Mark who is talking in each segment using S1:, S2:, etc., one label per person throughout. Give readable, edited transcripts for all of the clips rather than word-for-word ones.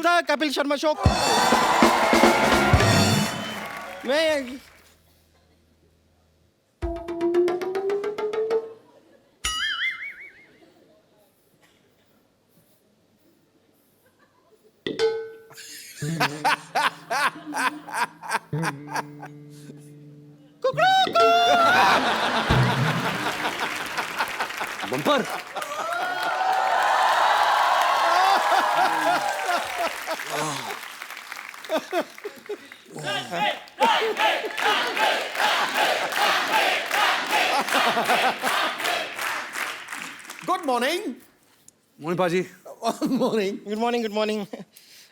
S1: The Kapil Sharma show. मैं
S2: bumper.
S3: Good morning.
S2: Mohan Paaji.
S3: Morning.
S1: Good morning, good morning.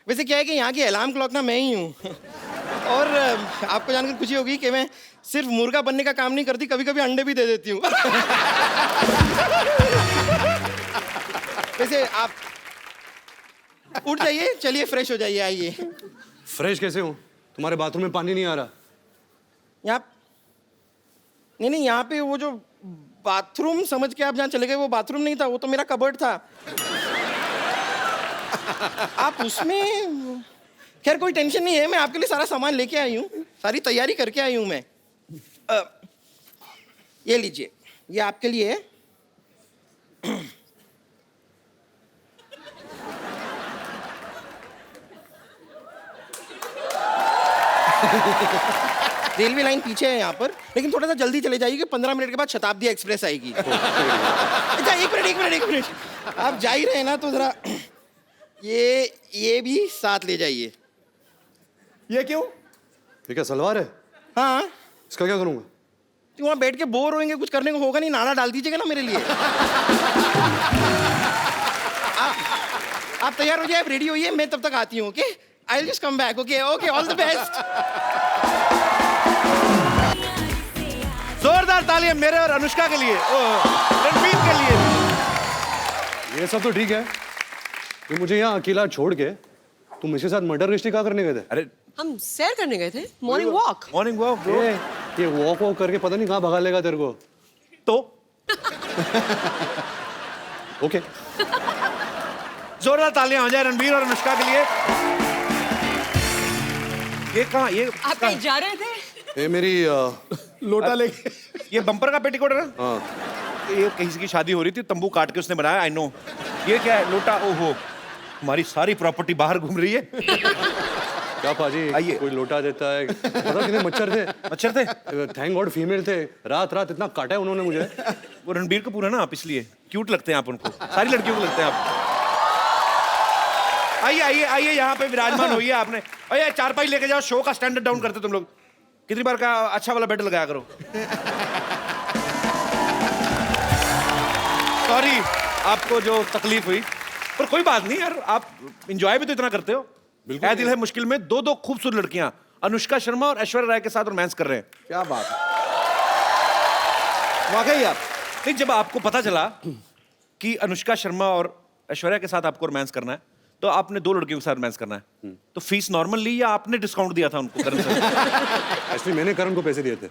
S1: वैसे क्या है कि यहाँ की अलार्म क्लॉक ना मैं ही हूँ। और आपको जानकर खुशी होगी कि मैं सिर्फ मुर्गा बनने का काम नहीं करती, कभी कभी अंडे भी दे देती हूँ। वैसे आप उठ जाइए, चलिए फ्रेश हो जाइए, आइए।
S2: फ्रेश कैसे हूँ? तुम्हारे बाथरूम में पानी नहीं आ रहा।
S1: यहाँ नहीं, यहाँ पे वो जो बाथरूम समझ के आप जहाँ चले गए, वो बाथरूम नहीं था, वो तो मेरा कबर्ड था। आप उसमें, खैर कोई टेंशन नहीं है, मैं आपके लिए सारा सामान लेके आई हूँ, सारी तैयारी करके आई हूँ मैं। ये लीजिए, ये आपके लिए है। रेलवे लाइन पीछे है यहाँ पर, लेकिन थोड़ा सा जल्दी चले जाइए कि 15 मिनट के बाद शताब्दी एक्सप्रेस आएगी। अच्छा, एक मिनट, आप जा ही रहे हैं ना, तो जरा ये भी साथ ले जाइए।
S3: ये क्यों?
S2: ये क्या सलवार है?
S1: हाँ,
S2: इसका क्या करूँगा?
S1: तो वहाँ बैठ के बोर होंगे, कुछ करने को होगा नहीं, नाड़ा डाल दीजिएगा ना मेरे लिए। आप तैयार हो जाए, आप रेडी होइए, मैं तब तक आती हूँ। Okay, I will just come back. Okay, all the best.
S3: जोरदार तालियां मेरे और अनुष्का के लिए, रणबीर के लिए।
S2: ये सब तो ठीक है, तो मुझे यहाँ अकेला छोड़ के तुम इसके साथ मर्डर मिस्ट्री क्या करने गए थे?
S3: अरे
S4: हम सैर करने गए थे, morning walk.
S3: Morning walk bro.
S2: ये वॉक करके पता नहीं कहाँ भगा लेगा तेरे को।
S3: तो
S2: ओके।
S3: जोरदार तालियां हो जाए रणबीर और अनुष्का के लिए। ये कहाँ, ये
S4: आप कहीं जा रहे थे?
S2: ये मेरी
S3: लोटा लेके, ये बम्पर का पेटीकोट है ना?
S2: हाँ।
S3: ये कहीं की शादी हो रही थी, तंबू काट के उसने बनाया। I know. ये क्या है? लोटा। ओहो, हमारी सारी प्रॉपर्टी बाहर घूम रही है।
S2: क्या पाजी,
S3: आइए।
S2: कोई लोटा देता है? पता कितने मच्छर थे?
S3: मच्छर थे?
S2: थैंक गॉड फीमेल थे। रात रात इतना काटा है उन्होंने मुझे।
S3: वो रणबीर कपूर है ना आप, इसलिए क्यूट लगते हैं आप उनको, सारी लड़कियों को लगते हैं आप। आइए आइए आइए, यहाँ पे विराजमान होइए आपने। अरे चारपाई लेके जाओ, शो का स्टैंडर्ड डाउन करते तुम लोग। कितनी बार का अच्छा वाला बेड लगाया करो। सॉरी आपको जो तकलीफ हुई, पर कोई बात नहीं यार, आप एंजॉय भी तो इतना करते हो। ऐ दिल है मुश्किल में दो खूबसूरत लड़कियां अनुष्का शर्मा और ऐश्वर्या राय के साथ रोमांस कर रहे हैं। क्या बात है, वाकई यार। नहीं, जब आपको पता चला कि अनुष्का शर्मा और ऐश्वर्या के साथ आपको रोमांस करना है, तो आपने 2 लड़कियों के साथ रोमांस करना है, तो फीस नॉर्मल ली या आपने डिस्काउंट दिया था उनको?
S2: एक्चुअली मैंने करण को पैसे दिए थे।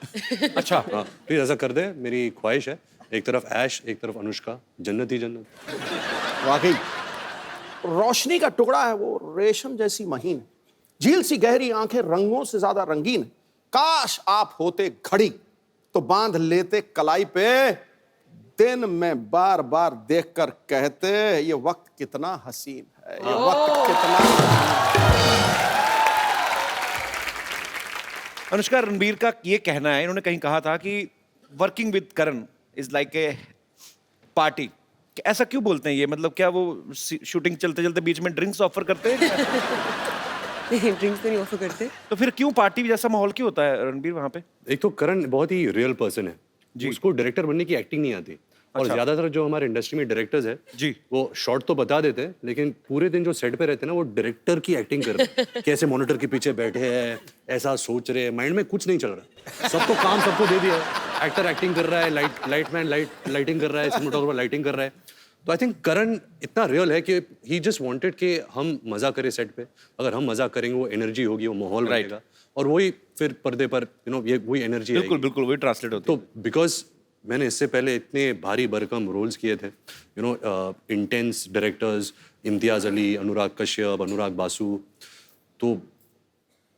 S3: अच्छा।
S2: हाँ, प्लीज ऐसा कर दे, मेरी ख्वाहिश है। एक तरफ ऐश, एक तरफ अनुष्का, जन्नत ही जन्नत।
S5: वाकई रोशनी का टुकड़ा है वो, रेशम जैसी महीन, झील सी गहरी आंखें, रंगों से ज्यादा रंगीन। काश आप होते घड़ी तो बांध लेते कलाई पे, दिन में बार बार देखकर कहते ये वक्त कितना हसीन है, ये वक्त कितना।
S3: अनुष्का, रणबीर का ये कहना है, इन्होंने कहीं कहा था कि working with Karan is like a party. ऐसा क्यों बोलते हैं ये? मतलब क्या वो शूटिंग चलते चलते बीच में ड्रिंक्स ऑफर करते हैं?
S4: ड्रिंक्स तो नहीं ऑफर करते।
S3: तो फिर क्यों पार्टी जैसा माहौल क्यों होता है रणबीर वहां पे?
S2: एक तो करण बहुत ही रियल पर्सन है जी, उसको डायरेक्टर बनने की एक्टिंग नहीं आती। और
S3: अच्छा।
S2: ज्यादातर जो हमारे इंडस्ट्री में डायरेक्टर्स है
S3: जी,
S2: वो शॉर्ट तो बता देते हैं, लेकिन पूरे दिन जो सेट पे रहते हैं ना, वो डायरेक्टर की एक्टिंग करते हैं। कैसे मॉनिटर के पीछे बैठे हैं, ऐसा सोच रहे हैं, माइंड में कुछ नहीं चल रहा, सबको काम सबको दे दिया है। एक्टर एक्टिंग कर रहा है, लाइटमैन लाइटिंग कर रहा है, सिनेमेटोग्राफर लाइटिंग कर रहा है। तो आई थिंक करण इतना रियल है कि ही जस्ट वांटेड कि हम मजा करें सेट पे। अगर हम मजा करेंगे, वो एनर्जी होगी, वो माहौल रहेगा, और वही फिर पर्दे पर ये वही एनर्जी।
S3: बिल्कुल बिल्कुल वही ट्रांसलेट होती है।
S2: तो बिकॉज मैंने इससे पहले इतने भारी भरकम रोल्स किए थे, इंटेंस डायरेक्टर्स, इम्तियाज़ अली, अनुराग कश्यप, अनुराग बासु। तो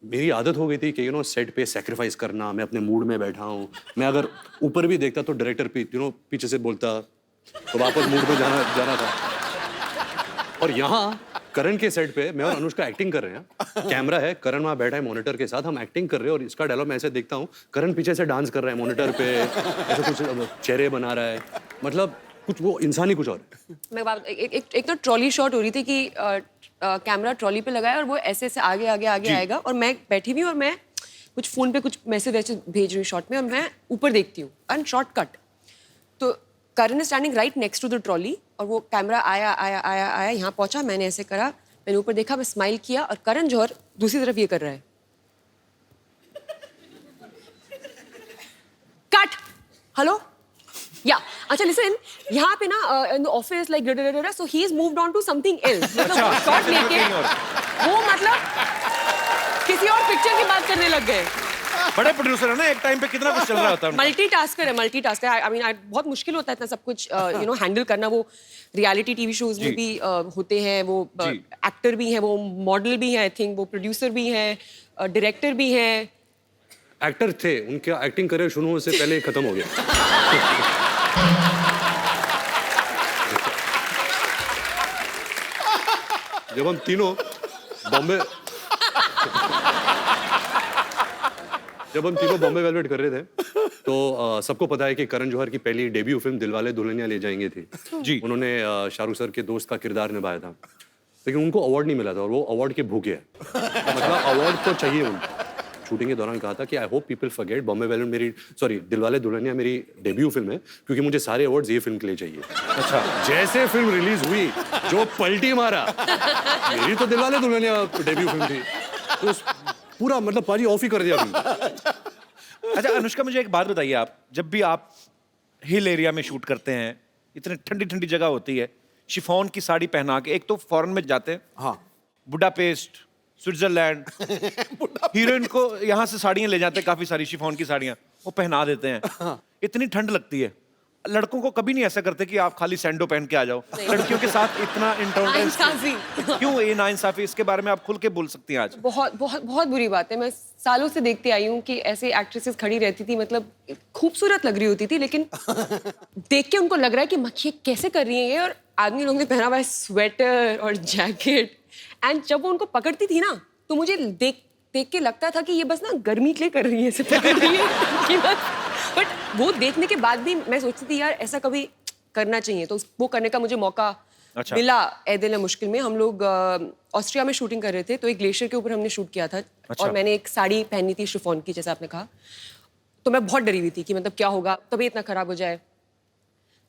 S2: मेरी आदत हो गई थी कि सेट पे सेक्रीफाइस करना। मैं अपने मूड में बैठा हूँ, मैं अगर ऊपर भी देखता तो डायरेक्टर पीछे से बोलता, तो वापस मूड में जाना था। और यहाँ करण के सेट पे मैं और अनुष्का एक्टिंग कर रहे हैं, कैमरा है, करण वहाँ बैठा है मॉनिटर के साथ, हम एक्टिंग कर रहे हैं और इसका डायलॉग मैं ऐसे देखता हूँ, करण पीछे से डांस कर रहा है मॉनिटर पे, ऐसे कुछ चेहरे बना रहा है, मतलब कुछ वो इंसान ही कुछ और है।
S4: एक तो ट्रॉली शॉट हो रही थी कि कैमरा ट्रॉली पे लगाया और वो ऐसे ऐसे आगे आगे आगे आएगा और मैं बैठी हुई और मैं कुछ फोन पे कुछ मैसेज वैसे भेज रही हूँ शॉट में और मैं ऊपर देखती हूँ एंड शॉर्ट कट। तो Karan is standing right next to the trolley और वो कैमरा आया आया आया आया यहाँ पहुंचा, मैंने ऐसे करा, मैंने ऊपर देखा, मैं स्माइल किया और करण जौहर दूसरी तरफ ये कर रहा है, कट, हेलो या अच्छा लिसन, यहाँ पे ना in the office like so he is moved on to something else, मतलब शॉट लेके वो मतलब किसी और पिक्चर की बात करने लग गए।
S3: बड़े प्रोड्यूसर है ना, एक टाइम पे कितना कुछ चल रहा होता है।
S4: मल्टीटास्कर है। आई मीन बहुत मुश्किल होता है इतना सब कुछ हैंडल करना। वो रियलिटी टीवी शोज में भी होते हैं, वो एक्टर भी हैं, वो मॉडल भी हैं, आई थिंक वो प्रोड्यूसर भी हैं, डायरेक्टर भी हैं।
S2: एक्टर थे, उनका एक्टिंग करियर शुरू होने से पहले खत्म हो गया। जब हम तीनों बॉम्बे वेलवेट कर रहे थे तो सबको पता है कि करण जौहर की पहली डेब्यू फिल्म दिलवाले दुल्हनिया ले जाएंगे थी जी। उन्होंने शाहरुख सर के दोस्त का किरदार निभाया था, लेकिन उनको अवार्ड नहीं मिला था और वो अवार्ड के भूखे हैं। मतलब अवार्ड तो चाहिए उनको। शूटिंग के दौरान कहा था कि I hope people forget Bombay velvet Dilwale Dulhania मेरी डेब्यू फिल्म है, क्योंकि मुझे सारे अवार्ड्स ये फिल्म के लिए चाहिए। अच्छा, जैसे फिल्म रिलीज हुई जो पलटी मारा, मेरी तो दिलवाले दुल्हनिया डेब्यू फिल्म थी, तो पूरा मतलब पाजी ऑफ ही कर दिया फिल्म।
S3: अच्छा अनुष्का, मुझे एक बात बताइए, आप जब भी आप हिल एरिया में शूट करते हैं, इतनी ठंडी ठंडी जगह होती है, शिफॉन की साड़ी पहना के, एक तो फॉरेन में जाते हैं, हाँ, बुडापेस्ट, स्विट्जरलैंड, हीरोइन को यहाँ से साड़ियाँ ले जाते हैं, काफी सारी शिफॉन की साड़ियाँ, वो पहना देते हैं। हाँ। इतनी ठंड लगती है, लड़कों को कभी नहीं ऐसा करते कि आप खाली सैंडो पहन के आ जाओ, लड़कियों के साथ इतना इंटॉलरेंस क्यों? ये नाइंसाफी, इसके बारे में आप खुल के बोल सकती हैं आज। बहुत बहुत बहुत बुरी बात है। मैं सालों से देखते आई हूँ कि ऐसे एक्ट्रेसेस खड़ी रहती थी, मतलब खूबसूरत लग रही होती थी, लेकिन देख के उनको लग रहा है कि मक्खी कैसे कर रही है ये, और आदमी लोगों ने पहना हुआ है स्वेटर और जैकेट, एंड जब वो उनको पकड़ती थी ना तो मुझे देख के लगता था कि ये बस ना गर्मी के लिए कर रही है, ऐसे पकड़ रही है कि बस। बट वो देखने के बाद भी मैं सोचती थी यार ऐसा कभी करना चाहिए, तो वो करने का मुझे मौका मिला। ए दिल है मुश्किल में हम लोग ऑस्ट्रिया में शूटिंग कर रहे थे, तो एक ग्लेशियर के ऊपर हमने शूट किया था। और मैंने एक साड़ी पहनी थी शिफॉन की, जैसे आपने कहा, तो मैं बहुत डरी हुई थी कि मतलब क्या होगा, तबीयत इतना खराब हो जाए।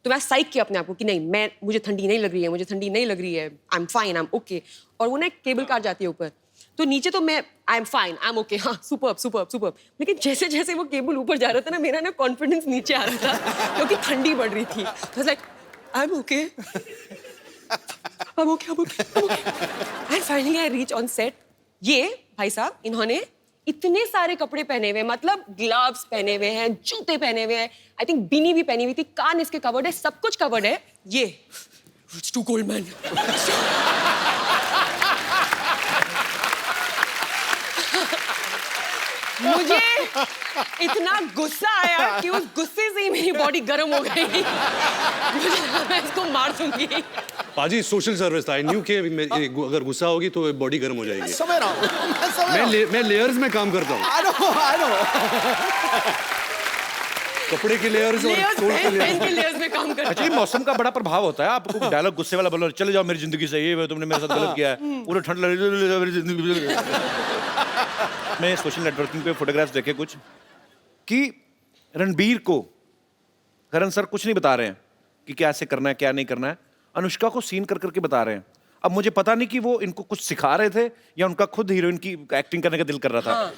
S3: तो मैं साइक किया अपने आप को कि नहीं, मुझे ठंडी नहीं लग रही है, I am fine, I am okay. और वो ना एक केबल कार जाती है ऊपर, तो नीचे तो मैं I am fine, I am okay, हाँ सुपर्ब। लेकिन जैसे जैसे वो केबल ऊपर जा रहा था ना, मेरा ना कॉन्फिडेंस नीचे आ रहा था क्योंकि ठंडी बढ़ रही थी। तो like I am okay, and finally I reach on set. ये भाई साहब, इन्होंने इतने सारे कपड़े पहने हुए, मतलब ग्लव्स पहने हुए हैं, जूते पहने हुए हैं, आई थिंक बीनी भी पहनी हुई थी, कान इसके कवर्ड है, सब कुछ कवर्ड है। ये इट्स टू कोल्ड मैन। मुझे इतना गुस्सा आया कि उस गुस्से से ही मेरी बॉडी गर्म हो गई। मैं इसको मार दूंगी।
S2: पाजी सोशल सर्विस था, आई न्यू कि अगर गुस्सा होगी तो बॉडी गर्म हो जाएगी।
S5: समझ रहा हूँ,
S2: मैं लेयर्स में काम करता हूँ।
S5: I know.
S2: कपड़े के लेयर्स और सोल के
S4: लेयर्स में काम करता।
S3: अच्छा, ये मौसम का बड़ा प्रभाव होता है। आपको डायलॉग गुस्से वाला बोलो, चले जाओ मेरी जिंदगी से, ये तुमने मेरे साथ गलत किया है, पूरा ठंड लग रही है मेरी जिंदगी। मैं सोशल नेटवर्किंग पे फोटोग्राफ्स देखे कुछ कि रणबीर को करण सर कुछ नहीं बता रहे हैं कि क्या ऐसे करना है क्या नहीं करना है, अनुष्का को सीन कर करके बता रहे हैं। अब मुझे पता नहीं कि वो इनको कुछ सिखा रहे थे या उनका खुद हीरोइन की एक्टिंग करने का दिल कर रहा था।
S4: हाँ।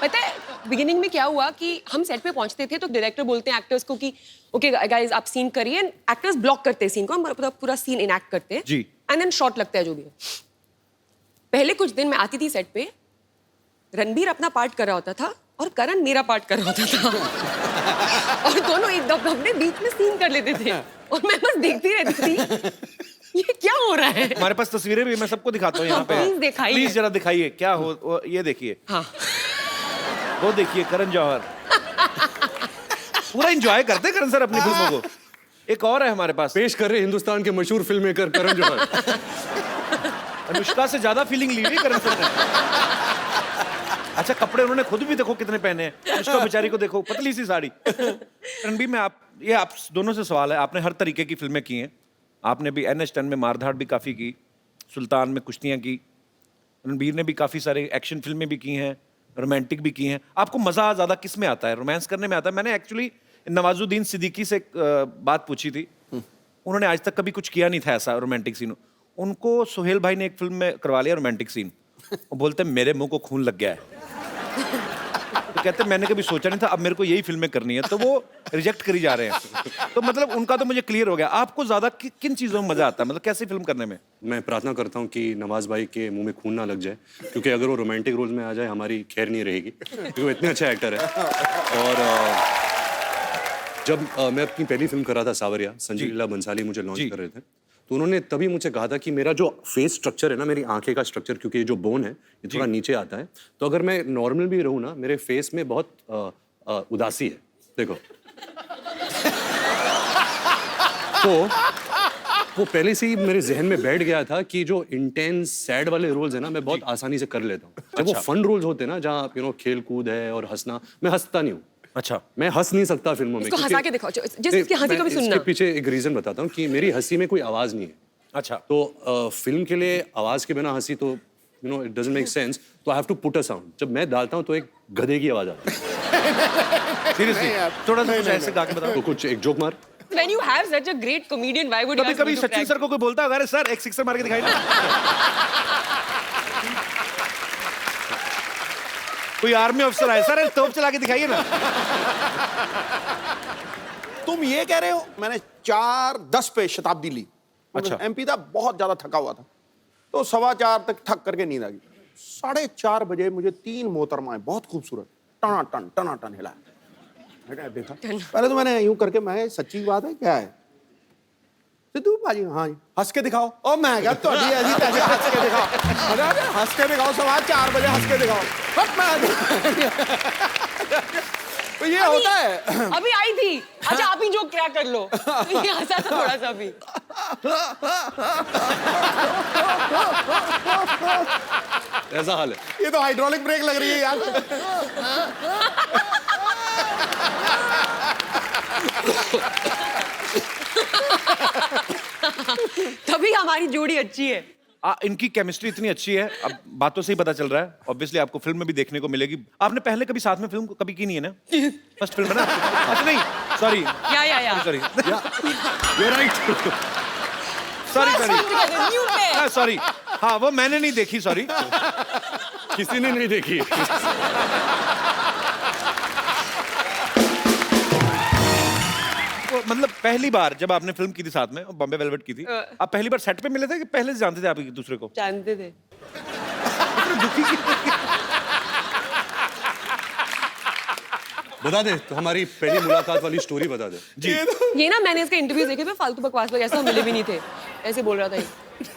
S4: पता है बिगिनिंग में क्या हुआ कि हम सेट पे पहुंचते थे तो डायरेक्टर बोलते हैं एक्टर्स को कि ओके गाइस आप सीन करिए, एक्टर्स ब्लॉक करते हैं सीन को, हम पूरा सीन इनएक्ट करते हैं
S3: जी,
S4: एंड देन शॉट लगता है जो भी है। पहले कुछ दिन मैं आती थी सेट पे, रणबीर अपना पार्ट कर रहा होता था और करण मेरा पार्ट कर रहा होता था और दोनों एक दम अपने बीच में सीन कर लेते थे और मैं बस देखती रहती थी ये क्या हो रहा है?
S3: हमारे पास तस्वीरें भी, मैं सबको दिखाता हूँ यहाँ पे।
S4: Please दिखाइए।
S3: प्लीज जरा दिखाइए क्या हो, ये देखिए,
S4: हाँ।
S3: वो देखिए करण जौहर। पूरा एंजॉय करते हैं करण सर अपनी फिल्मों को। एक और है हमारे पास,
S2: पेश कर रहे हिंदुस्तान के मशहूर फिल्म मेकर करण जौहर।
S3: अनुष्का से ज्यादा फीलिंग ली हुई करण सर ने। अच्छा, कपड़े उन्होंने खुद भी देखो कितने पहने हैं। अनुष्का बेचारी को देखो, पतली सी साड़ी। रणबीर में आप दोनों से सवाल है, आपने हर तरीके की फिल्में की हैं। आपने भी NH10 में मारधाड़ भी काफी की, सुल्तान में कुश्तियां की, रणबीर ने भी काफी सारे एक्शन फिल्में भी की हैं, रोमांटिक भी की हैं। आपको मजा ज्यादा किस में आता है, रोमांस करने में आता है? मैंने एक्चुअली नवाजुद्दीन सिद्दीकी से एक बात पूछी थी, उन्होंने आज तक कभी कुछ किया नहीं था ऐसा रोमांटिक सीन। उनको सुहेल भाई ने एक फिल्म में करवा लिया रोमांटिक सीन, वो बोलते मेरे मुंह को खून लग गया है। तो कहते मैंने कभी सोचा नहीं था, अब मेरे को यही फिल्में करनी है, तो वो रिजेक्ट करी जा रहे हैं। तो मतलब उनका तो मुझे क्लियर हो गया। आपको ज्यादा किन चीजों में मजा आता है, मतलब कैसी फिल्म करने में?
S2: मैं प्रार्थना करता हूँ कि नवाज भाई के मुंह में खून ना लग जाए, क्योंकि अगर वो रोमांटिक रोल में आ जाए हमारी खैर नहीं रहेगी, क्योंकि वो इतने अच्छा एक्टर है। और जब मैं अपनी पहली फिल्म कर रहा था सावरिया, संजय लीला बंसाली मुझे लॉन्च कर रहे थे, तो उन्होंने तभी मुझे कहा था कि मेरा जो फेस स्ट्रक्चर है ना, मेरी आंखें का स्ट्रक्चर, क्योंकि ये जो बोन है ये थोड़ा नीचे आता है, तो अगर मैं नॉर्मल भी रहूँ ना, मेरे फेस में बहुत उदासी है, देखो। तो वो पहले से ही मेरे जहन में बैठ गया था कि जो इंटेंस सैड वाले रोल्स है ना, मैं बहुत आसानी से कर लेता हूँ। जब वो फन रोल्स होते हैं ना, जहाँ खेल कूद है और हंसना, मैं हंसता नहीं हूँ।
S3: अच्छा,
S2: मैं हंस नहीं सकता फिल्मों में।
S4: इसको हंसा के दिखाओ, जिसकी हंसी को भी सुनना।
S2: इसके पीछे एक रीजन बताता हूँ कि मेरी हंसी में कोई आवाज नहीं है।
S3: अच्छा,
S2: तो फिल्म के लिए आवाज के बिना हंसी तो इट डजंट मेक सेंस, तो I have to put a sound. जब मैं डालता हूँ तो एक गधे की आवाज आती है।
S3: सीरियसली थोड़ा सा कुछ ऐसे गा के बताओ।
S2: तो कुछ एक जोक मार।
S4: When you have such a great comedian, why would you
S3: कभी
S4: ask
S3: कभी
S4: me to
S3: Sachin
S4: crack?
S3: Sir को कोई बोलता है, अरे सर एक सिक्सर मार के दिखाई ना। कोई आर्मी अफसर आए, सर तोप चला के दिखाइए ना।
S5: तुम ये कह रहे हो मैंने 4:10 पे शताब्दी ली।
S3: अच्छा।
S5: MP था, बहुत ज्यादा थका हुआ था, तो 4:15 तक थक करके नींद आ गई। 4:30 बजे मुझे 3 मोहतरमाएं बहुत खूबसूरत टनाटन हिलाया। मैंने देखा, पहले तो मैंने यूं करके, मैं सच्ची बात है क्या है सिद्धू भाजी? हाँ जी। हंस के दिखाओ। ओ मैं क्या तो ऐसी हंस के दिखाओ। अरे हंस के दिखाओ, 4:15 बजे हंस के दिखाओ। तो ये होता है।
S4: अभी आई थी, अच्छा आप ही जो क्या कर लो। ये हंसा था थोड़ा सा भी।
S2: ऐसा हाल है।
S5: ये तो हाइड्रोलिक ब्रेक लग रही है यार।
S4: तभी हमारी जोड़ी अच्छी है।
S3: इनकी केमिस्ट्री इतनी अच्छी है, अब बातों से ही पता चल रहा है। ऑब्वियसली आपको फिल्म में भी देखने को मिलेगी। आपने पहले कभी साथ में फिल्म कभी की नहीं है ना? फर्स्ट फिल्म है ना? अच्छा नहीं, सॉरी
S4: या
S3: सॉरी
S2: You're right.
S3: सॉरी। हाँ, वो मैंने नहीं देखी, सॉरी।
S2: किसी ने नहीं देखी।
S3: मतलब पहली बार जब आपने फिल्म की थी साथ में, बॉम्बे वेलवेट की थी, आप पहली बार सेट पे मिले थे कि पहले से जानते थे आप एक दूसरे को?
S4: जानते थे।
S2: बता दे तो हमारी पहली मुलाकात वाली स्टोरी बता दे।
S3: जी।
S4: ये ना मैंने इसके इंटरव्यूज देखे थे, फालतू बकवास लोग, ऐसा हम मिले भी नहीं थे, ऐसे बोल रहा था ये।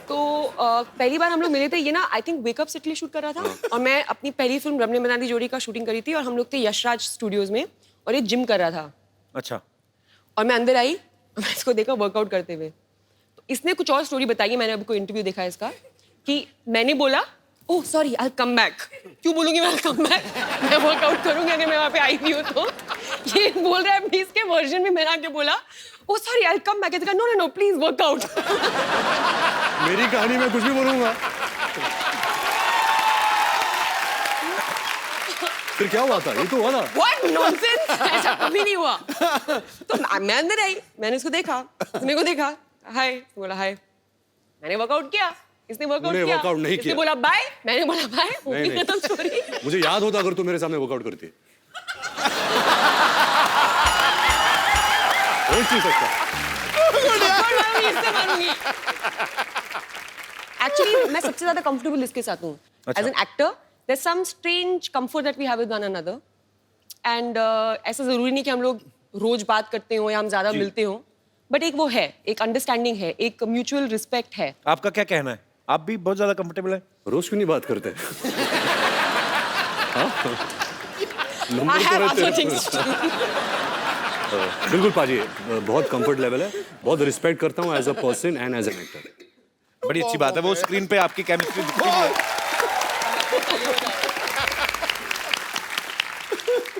S4: तो पहली बार हम लोग मिले थे, ये ना आई थिंक वेकअप से इटली शूट कर रहा था, और मैं अपनी पहली फिल्म रमने मनाली जोड़ी का शूटिंग करी थी, और हम लोग थे यशराज स्टूडियोज में, और ये जिम कर रहा था।
S3: अच्छा।
S4: और मैं अंदर आई, मैं इसको देखा वर्कआउट करते हुए। तो इसने कुछ और स्टोरी बताई है, मैंने अभी कोई इंटरव्यू देखा है इसका, कि मैंने बोला oh sorry I come back. क्यों बोलूंगी मैं कम बैक? मैं वर्कआउट करूंगी अगर मैं वहां पे आई नहीं हूं तो। ये बोल रहा है, अभी इसके वर्जन में मैंने आके बोला oh sorry I come back. No no no please workout.
S2: मेरी कहानी में कुछ भी बोलूंगा। फिर क्या हुआ था? ये तो हुआ था।
S4: What nonsense! ऐसा कभी नहीं हुआ। तो मैं अंदर आई, मैंने इसको देखा, मेरे को देखा, हाय, बोला हाय, मैंने वर्कआउट किया, इसने वर्कआउट किया,
S2: वर्कआउट नहीं
S4: इसने
S2: किया।
S4: बोला बाय, मैंने बोला बाय,
S2: नहीं, नहीं।
S4: खत्म स्टोरी।
S2: मुझे याद होता अगर तू मेरे सामने वर्कआउट करती। हो नहीं सकता।
S4: एक्चुअली मैं सबसे ज्यादा कंफर्टेबल इसके साथ हूँ as an actor. There some strange comfort that we have with one another, and ऐसा जरूरी नहीं कि हम लोग रोज बात करते हो या हम ज्यादा मिलते हो, बट एक वो है, एक अंडरस्टैंडिंग है, एक म्यूचुअल रिस्पेक्ट है.
S3: आपका क्या कहना है? आप भी बहुत ज्यादा कंफर्टेबल है?
S2: रोज क्यों नहीं बात करते? हाँ?
S4: I
S2: नंबर तो
S4: have
S2: रहते
S4: other
S2: हैं।
S4: things to do.
S2: बिल्कुल पाजी, बहुत कंफर्ट लेवल है, बहुत रिस्पेक्ट करता हूँ as a person and as an actor.
S3: बड़ी अच्छी बात है, वो स्क्रीन पे आपकी केमिस्ट्री दिखती है।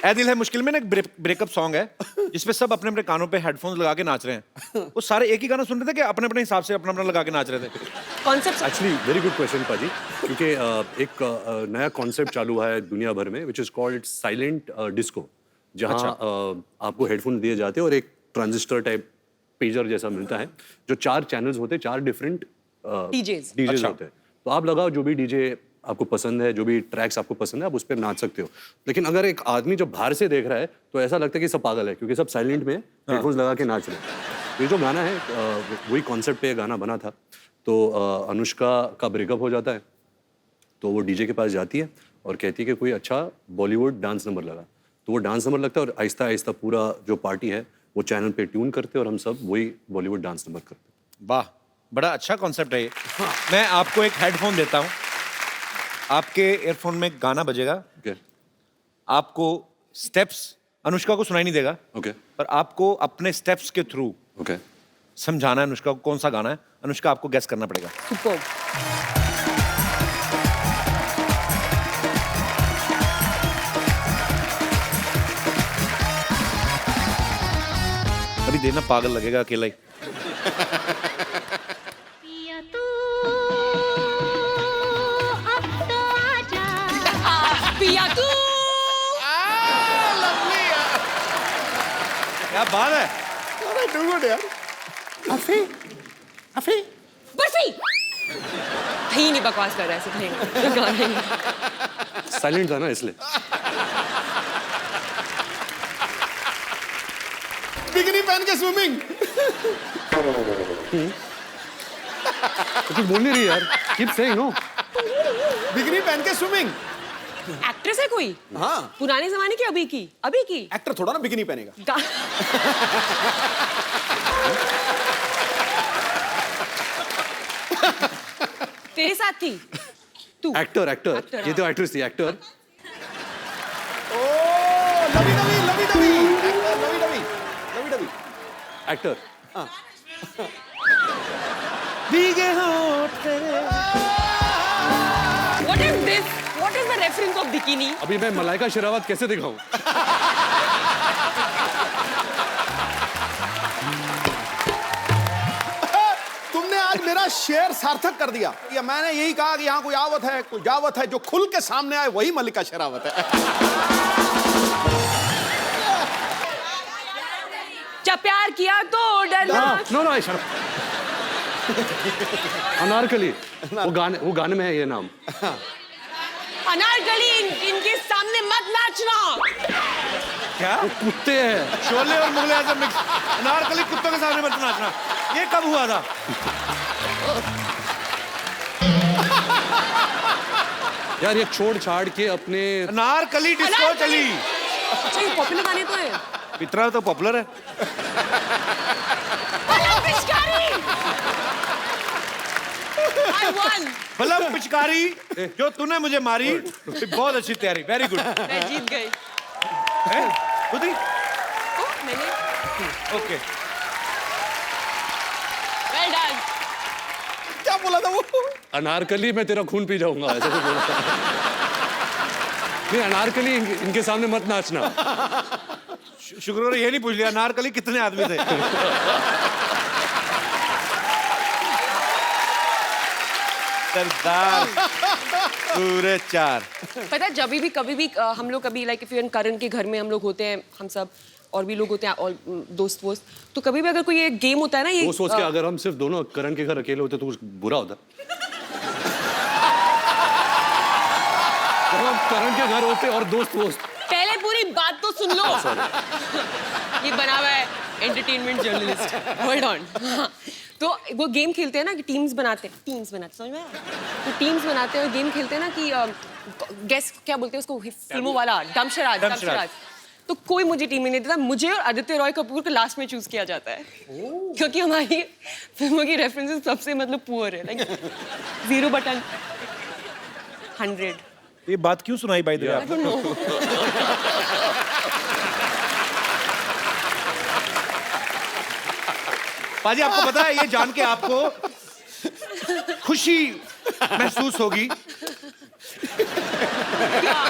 S3: ऐ दिल है मुश्किल में ना एक ब्रेकअप सॉन्ग है जिसमें सब अपने अपने कानों पे हेडफोन्स लगा के नाच रहे हैं। वो सारे एक ही गाना सुन रहे थे कि अपने अपने हिसाब से अपना अपना लगा के नाच रहे थे?
S4: Concept
S2: actually very good question पाजी, क्योंकि एक नया कॉन्सेप्ट चालू है दुनिया भर में which is called silent disco, जहाँ आपको हेडफोन दिए जाते हैं और एक ट्रांजिस्टर टाइप पेजर जैसा मिलता है, जो 4 चैनल्स होते हैं, 4 डिफरेंट
S4: डीजेस.
S2: डीजेस होते हैं। तो आप लगाओ जो भी डीजे आपको पसंद है, जो भी ट्रैक्स आपको पसंद है, आप उस पर नाच सकते हो। लेकिन अगर एक आदमी जब बाहर से देख रहा है तो ऐसा लगता है कि सब पागल है, क्योंकि सब साइलेंट में हेडफोन्स लगा के नाच रहे हैं। ये जो गाना है वही कॉन्सेप्ट पे गाना बना था। तो अनुष्का का ब्रेकअप हो जाता है, तो वो डीजे के पास जाती है और कहती है कि कोई अच्छा बॉलीवुड डांस नंबर लगा। तो वो डांस नंबर लगता है और आहिस्ता आहिस्ता पूरा जो पार्टी है वो चैनल पे ट्यून करते हैं और हम सब वही बॉलीवुड डांस नंबर करते हैं।
S3: वाह, बड़ा अच्छा कॉन्सेप्ट है ये। मैं आपको एक हेडफोन देता हूँ, आपके एयरफोन में गाना बजेगा,
S2: ओके
S3: आपको स्टेप्स अनुष्का को सुनाई नहीं देगा,
S2: ओके
S3: पर आपको अपने स्टेप्स के थ्रू
S2: ओके
S3: समझाना है अनुष्का को कौन सा गाना है। अनुष्का आपको गेस करना पड़ेगा।
S4: सुपर.
S3: अभी देना पागल लगेगा अकेला ही।
S6: पिया तू अब तो आजा,
S4: पिया तू.
S3: क्या बात है।
S5: अरे डू गुड यार। अफी अफी
S4: बर्फी. कहीं नहीं बकवास कर रहा है, ऐसे कहीं नहीं. गाना ही.
S2: साइलेंट था ना इसलिए।
S5: बिकिनी पहन के स्विमिंग।
S2: तो कुछ बोल नहीं रही यार, कीप सेइंग नो।
S5: बिकिनी पहन के स्विमिंग।
S4: एक्ट्रेस है कोई?
S5: हाँ,
S4: पुराने जमाने की, अभी की? अभी की?
S5: एक्टर थोड़ा ना बिकिनी पहनेगा।
S4: गा- तेरे साथ थी तू?
S2: एक्टर एक्टर,
S4: Actor,
S2: ये तो एक्ट्रेस थी, एक्टर।
S5: ओ लवी लवी लवी लवी एक्टर लवी लवी लवी लवी
S2: एक्टर।
S3: भीगे होठ तेरे।
S4: What is this? What is the reference of bikini?
S2: अभी मैं मलाइका शेरावत कैसे दिखाऊं?
S5: तुमने आज मेरा शेर सार्थक कर दिया। या मैंने यही कहा कि यहाँ कोई आवत है, कोई जावत है, जो खुल के सामने आए वही मल्लिका शेरावत है।
S4: जब प्यार किया तो डरना.
S2: No no shut up. Anarkali, वो गाने में है ये नाम।
S4: अनारकली, इनके सामने मत नाचना.
S3: क्या?
S2: वो कुत्ते हैं।
S3: शोले और मुगले आजम मिक्स। अनारकली कुत्तों के सामने मत नाचना। ये कब हुआ था?
S2: यार ये छोड़ छाड़ के अपने
S3: अनारकली डिस्को
S4: अनारकली।
S3: चली।
S4: अच्छा, ये पॉपुलर गाने तो है.
S3: इतना तो पॉपुलर है।
S4: पिचकारी. I won.
S3: मतलब पिचकारी जो तूने मुझे मारी, बहुत अच्छी तैयारी, वेरी गुड।
S4: मैं जीत गई.
S3: खुद ही?
S4: ओ, मैंने.
S3: ओके।
S4: Well done.
S5: क्या बोला था वो?
S2: अनारकली मैं तेरा खून पी जाऊंगा, ऐसा कुछ बोला था। नहीं, अनारकली इनके सामने मत नाचना।
S3: शुक्र ये नहीं पूछ लिया अनारकली कितने आदमी थे। सरदार पूरे 4।
S4: पता है, जब भी कभी भी हम लोग कभी लाइक इफ करण के घर में हम लोग होते हैं, हम सब और भी लोग होते हैं, और दोस्त वोस्त, तो कभी भी अगर कोई ये गेम होता है ना, ये
S2: वो सोच के अगर हम सिर्फ दोनों करण के घर अकेले होते तो कुछ बुरा होता। जब हम करण के घर होते और दोस्त वोस्त।
S4: पहले पूरी बात तो सुन लो. ये बना हुआ है एंटरटेनमेंट जर्नलिस्ट. Hold on. तो वो गेम खेलते हैं ना कि टीम्स बनाते हैं, समझ में आया? तो टीम्स बनाते हैं और गेम खेलते हैं ना कि गेस क्या बोलते हैं उसको, फिल्मों वाला, दमशराज. तो कोई मुझे टीम में नहीं देता, मुझे और आदित्य रॉय कपूर को लास्ट में चूज किया जाता है क्योंकि हमारी फिल्मों की रेफरेंसेस सबसे मतलब पुअर है, लाइक 0/100।
S3: ये बात क्यों सुनाई बाय द वे
S4: आई
S3: आपने?
S4: Don't know.
S3: पाजी आपको पता है ये जान के आपको खुशी महसूस होगी।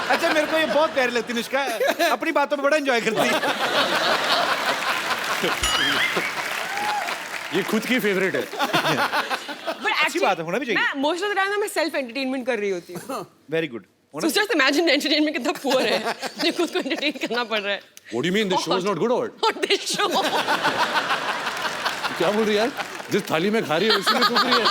S3: अच्छा मेरे को ये बहुत प्यारी लगती है निष्का, अपनी बातों में बड़ा एंजॉय करती है।
S2: ये खुद की फेवरेट है।
S4: बट
S3: अच्छी बात है, होना भी चाहिए।
S4: मैं मोस्ट ऑफ द टाइम मैं सेल्फ एंटरटेनमेंट कर रही होती हूँ।
S3: Very good.
S4: So just imagine entertainment कितना पुअर है, मुझे खुद को एंटरटेन करना पड़ रहा है।
S2: What do you mean? This show is not good or what?
S4: Not this show.
S2: क्या बोल रही है यार? जिस थाली में खा रही है उसी में थूक रही है।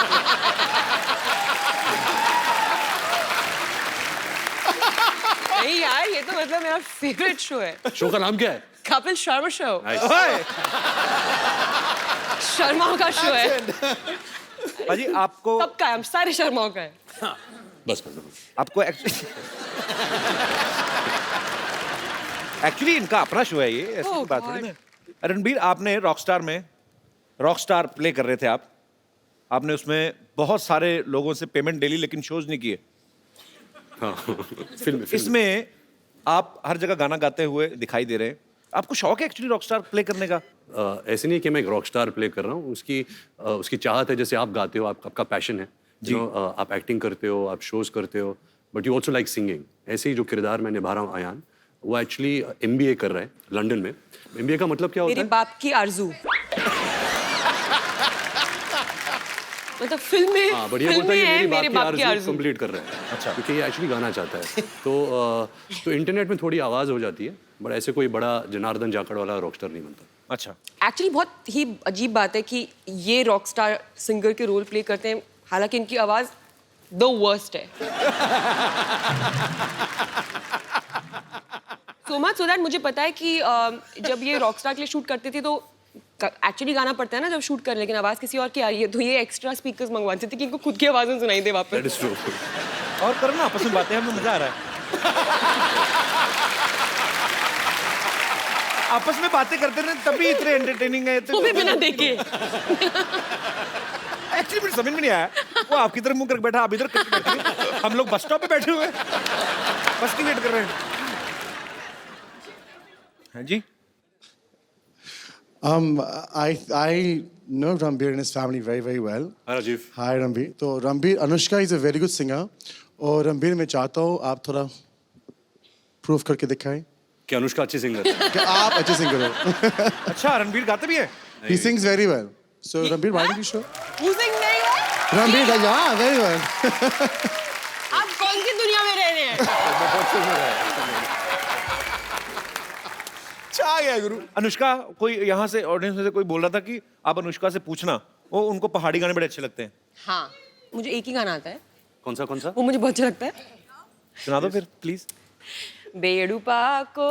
S4: नहीं यार, ये तो मतलब मेरा फेवरेट शो है।
S2: शो का नाम क्या है?
S4: कपिल शर्मा शो।
S2: Nice.
S4: शर्माओं का शो है।
S3: पाजी आपको
S4: सबका है, हम सारे शर्माओं का है।
S2: बस
S3: आपको एक्चुअली इनका अपना शो है ये, ऐसी
S4: Oh
S3: कोई बात
S4: God.
S3: नहीं है। रणबीर आपने रॉकस्टार में रॉकस्टार प्ले कर रहे थे आप, आपने उसमें बहुत सारे लोगों से पेमेंट ले ली लेकिन शोज नहीं किए।
S2: हाँ, फिल्म
S3: इसमें आप हर जगह गाना गाते हुए दिखाई दे रहे हैं, आपको शौक है एक्चुअली रॉकस्टार प्ले करने का?
S2: ऐसे नहीं है कि मैं एक रॉकस्टार प्ले कर रहा हूँ, उसकी चाहत है, जैसे आप गाते हो, आपका पैशन है जी। आप एक्टिंग करते हो, आप शोज करते हो, but you also like singing. ऐसे ही जो किरदार मैं निभा रहा हूँ अयान, वो एक्चुअली MBA कर रहा है लंदन में। MBA का मतलब क्या होता
S4: मेरे
S2: है?
S4: बाप की आरज़ू। मतलब फिल्म में,
S2: हाँ, बढ़िया
S4: फिल्म
S2: बोलता है
S4: में
S2: कि
S4: है
S2: मेरी बाप की आरज़ू
S4: आरज़ू।
S2: कंप्लीट कर रहा है। अच्छा, क्योंकि ये एक्चुअली गाना चाहता है। तो इंटरनेट में थोड़ी आवाज़ हो जाती है, बट ऐसे कोई बड़ा जनार्दन जाखड़ वाला रॉकस्टार नहीं बनता।
S3: अच्छा,
S4: एक्चुअली बहुत ही अजीब बात है कि ये रॉकस्टार सिंगर के रोल प्ले करते हैं, हालांकि इनकी आवाज द वर्स्ट है। सो मच सो दैट मुझे पता है कि जब ये रॉकस्टार के लिए शूट करते थे तो एक्चुअली गाना पड़ता है ना जब शूट कर, लेकिन आवाज किसी और की आ रही है, तो ये एक्स्ट्रा स्पीकर्स मंगवाते थे कि इनको खुद की आवाज में सुनाई दे
S2: दैट
S4: वापस।
S2: Is true.
S3: और करो ना, आपस में बातें, हमें मजा आ रहा है। आपस में बातें करते रहे तभी इतने एंटरटेनिंग है।
S4: वो भी बिना देखे।
S3: एक्चुअली मुझे समझ में नहीं आया, वो आपकी तरफ मुंह करके बैठा, आप इधर करके बैठे, हम लोग बस स्टॉप पे बैठे हुए हैं, बस की वेट कर रहे हैं। हाँ जी,
S7: I know Ranbir and his family very, very well.
S2: हाँ राजीव।
S7: Hi Ranbir. तो Ranbir, Anushka is a very good singer. और Ranbir मैं चाहता हूँ आप थोड़ा प्रूफ करके दिखाएं
S2: क्या अनुष्का अच्छी सिंगर है?
S7: कि आप अच्छे सिंगर हो।
S3: अच्छा रणबीर गाते भी है?
S7: He sings very well. So Ranbir, why don't you show?
S4: Losing नहीं है?
S7: Ranbir, yeah, very well.
S4: आप कौन सी दुनिया में रह रहे हैं?
S5: छा गया गुरु।
S3: अनुष्का, कोई यहाँ से ऑडियंस में से कोई बोल रहा था कि आप अनुष्का से पूछना, वो उनको पहाड़ी गाने बड़े अच्छे लगते हैं।
S4: हाँ, मुझे एक ही गाना आता है,
S2: कौन सा?
S4: वो मुझे बहुत अच्छा लगता है।
S3: सुना दो फिर प्लीज।
S4: बेडुपाको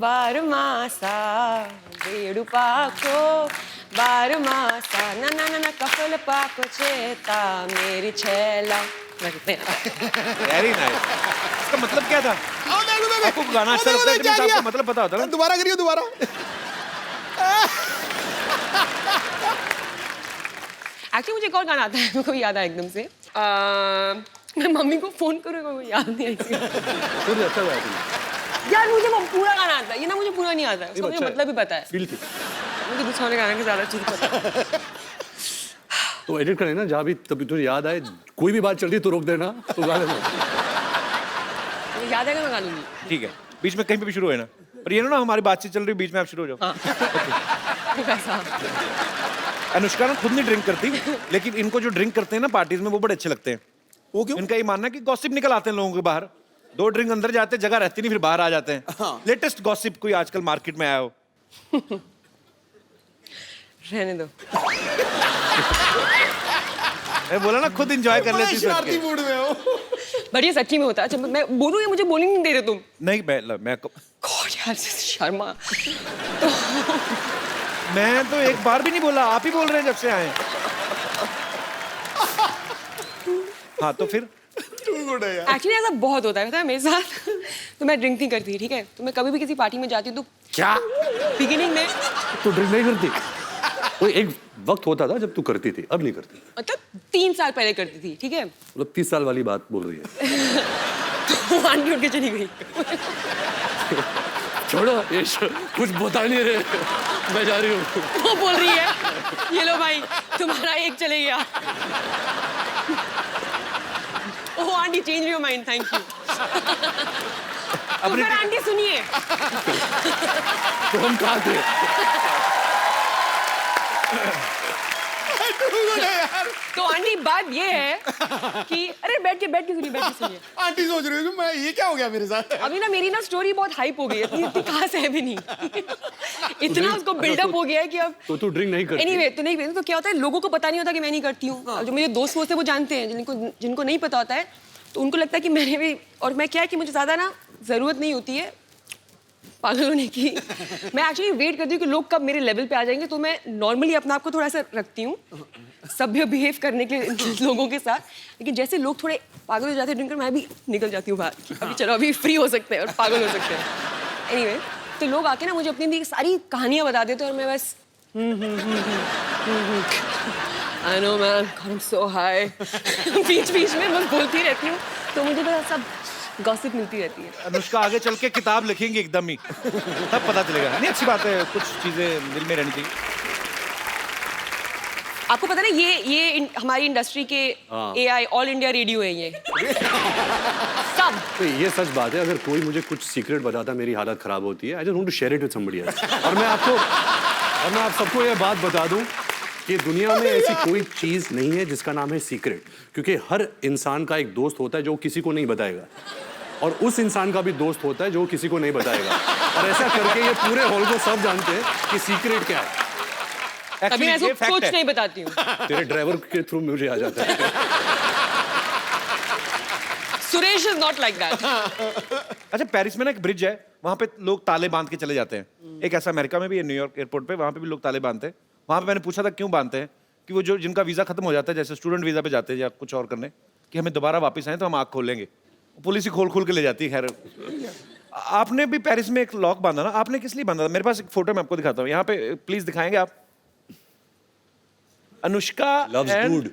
S4: बारमासा, बेडुपाको बारमासा, ना ना ना ना कफल पाको चेता मेरी छैला।
S3: Very nice. इसका मतलब क्या था? आपको गाना अच्छा लगता है तो आपको मतलब पता होता है ना?
S5: दोबारा करिए, दोबारा।
S4: एक्चुअली मुझे एक और गाना आता है, मेरे को याद आया एकदम से। मैं मम्मी को फोन करूँगा, मुझे याद नहीं आएगी।
S2: फिर अच्छा गाया तुमने।
S4: यार मुझे वो पूरा गाना आता है, ये ना मुझे पूरा नहीं आता है, उसका मुझे
S2: अच्छा है।
S4: मतलब भी पता है।
S2: फील थी।
S4: मुझे दूसरा वाले गाने के ज्यादा चीज पता है।
S2: तो एडिट करें ना, जहाँ भी तभी तुझे याद आए, कोई भी बात चल रही तो रोक देना, तो गा देना।
S4: मुझे याद आएगा मैं गा लूंगी।
S3: ठीक है, बीच में कहीं पे भी शुरू है ना, और ये ना हमारी बातचीत चल रही है, बीच में आप शुरू हो जाओ।
S4: वैसा।
S3: अनुष्का ना खुद नहीं ड्रिंक करती, लेकिन इनको जो ड्रिंक करते हैं ना पार्टीज में वो बड़े अच्छे लगते हैं।
S5: वो क्यों?
S3: इनका ये मानना है कि गॉसिप निकल आते हैं लोगों के बाहर, 2 ड्रिंक अंदर जाते हैं, जगह रहती नहीं, फिर बाहर आ जाते हैं। लेटेस्ट गॉसिप कोई आजकल मार्केट में आया हो?
S4: रहने दो।
S3: मैं बोला ना खुद एंजॉय कर लेती
S5: शरारती
S3: हूँ।
S5: मूड में हो।
S4: बट ये सच्ची में होता है। अच्छा मैं बोलूँ, ये मुझे बोलने नहीं दे रहे तुम।
S3: नहीं मैं
S4: गॉड यार, शर्मा।
S3: मैं तो एक बार भी नहीं बोला, आप ही बोल रहे हैं जब से आए। हाँ तो फिर
S5: Too good है यार।
S4: एक्चुअली ऐसा बहुत होता है, पता है मेरे साथ। तो मैं ड्रिंक नहीं करती, ठीक है? तो मैं कभी भी किसी पार्टी में जाती हूँ तो
S2: क्या
S4: बिगिनिंग में
S2: तू ड्रिंक नहीं करती? कोई एक वक्त होता था जब तू करती थी, अब नहीं करती।
S4: मतलब 3 साल पहले करती थी, ठीक है?
S2: मतलब 30 साल वाली बात बोल रही है।
S4: तो आंटी उठ के चली गई।
S2: छोड़ो ये कुछ बता नहीं रहे, मैं जा रही हूँ।
S4: वो बोल रही है, ये लो भाई तुम्हारा एक चले गया। Oh aunty change your mind, thank you. तो फिर आंटी सुनिए,
S2: तो हम कहाँ थे?
S4: तो आंटी बात ये है कि अरे बैठ के सुनिए।
S1: आंटी सोच रही हूँ मैं ये क्या हो गया मेरे साथ।
S4: अभी ना मेरी ना स्टोरी बहुत हाइप हो गई है, इतनी खास है भी नहीं। इतना उसको बिल्डअप हो गया है कि अब
S2: तो तू ड्रिंक नहीं करती?
S4: एनीवे तो नहीं पीती। तो क्या होता है, लोगों को पता नहीं होता कि मैं नहीं करती हूँ। अब जो मेरे दोस्त होते हैं वो जानते हैं, जिनको नहीं पता होता है तो उनको लगता है कि मैंने भी, और मैं क्या है कि मुझे ज़्यादा ना ज़रूरत नहीं होती है पागल होने की। मैं एक्चुअली वेट करती हूँ कि लोग कब मेरे लेवल पे आ जाएंगे, तो मैं नॉर्मली अपने आप को थोड़ा सा रखती हूँ सभ्य बिहेव करने के लोगों के साथ। लेकिन जैसे लोग थोड़े पागल हो जाते हैं ड्रिंकर, मैं भी निकल जाती हूँ बाहर कि अभी चलो अभी फ्री हो सकते हैं और पागल हो सकते हैं। एनीवे तो लोग आके ना मुझे अपनी सारी कहानियाँ बता देते हैं और मैं बस I know man, I am so high बीच बीच में बस बोलती रहती हूँ, तो मुझे तो सब गॉसिप मिलती रहती है।
S3: अनुष्का आगे चल के किताब लिखेंगी एकदम ही, तब पता चलेगा। नहीं अच्छी बात है, कुछ चीजें दिल में रहनी चाहिए।
S4: आपको पता ना ये हमारी इंडस्ट्री के AI ऑल इंडिया रेडियो है ये। सब
S2: तो ये सच बात है, अगर कोई मुझे कुछ सीक्रेट बताता मेरी हालत खराब होती है, I just want to share it with somebody else. और मैं आप सबको ये बात बता दूं कि दुनिया में ऐसी कोई चीज नहीं है जिसका नाम है सीक्रेट, क्योंकि हर इंसान का एक दोस्त होता है जो किसी को नहीं बताएगा, और उस इंसान का भी दोस्त होता है जो किसी को नहीं बताएगा, और ऐसा करके ये पूरे हॉल को सब जानते हैं कि सीक्रेट क्या है।
S4: अभी मैं इसको कुछ नहीं बताती हूँ।
S2: तेरे ड्राइवर के थ्रू मुझे आ जाता है।
S4: Suresh is not like that.
S3: अच्छा पेरिस में ना एक ब्रिज है, वहां पे लोग ताले बांध के चले जाते हैं। एक ऐसा अमेरिका में भी है, न्यूयॉर्क एयरपोर्ट पे, वहां पे भी लोग ताले बांधते हैं। वहां पे मैंने पूछा था क्यों बांधते हैं, कि वो जो जिनका वीजा खत्म हो जाता है, जैसे स्टूडेंट वीजा पे जाते हैं या कुछ और करने, कि हमें दोबारा वापस आए तो हम आँख खोलेंगे। पुलिस ही खोल के ले जाती है। खैर आपने भी पेरिस में एक लॉक बांधा ना, आपने किस लिए बांधा था? मेरे पास एक फोटो मैं आपको दिखाता हूँ, यहाँ पे प्लीज दिखाएंगे आप। Anushka
S2: Loves dude.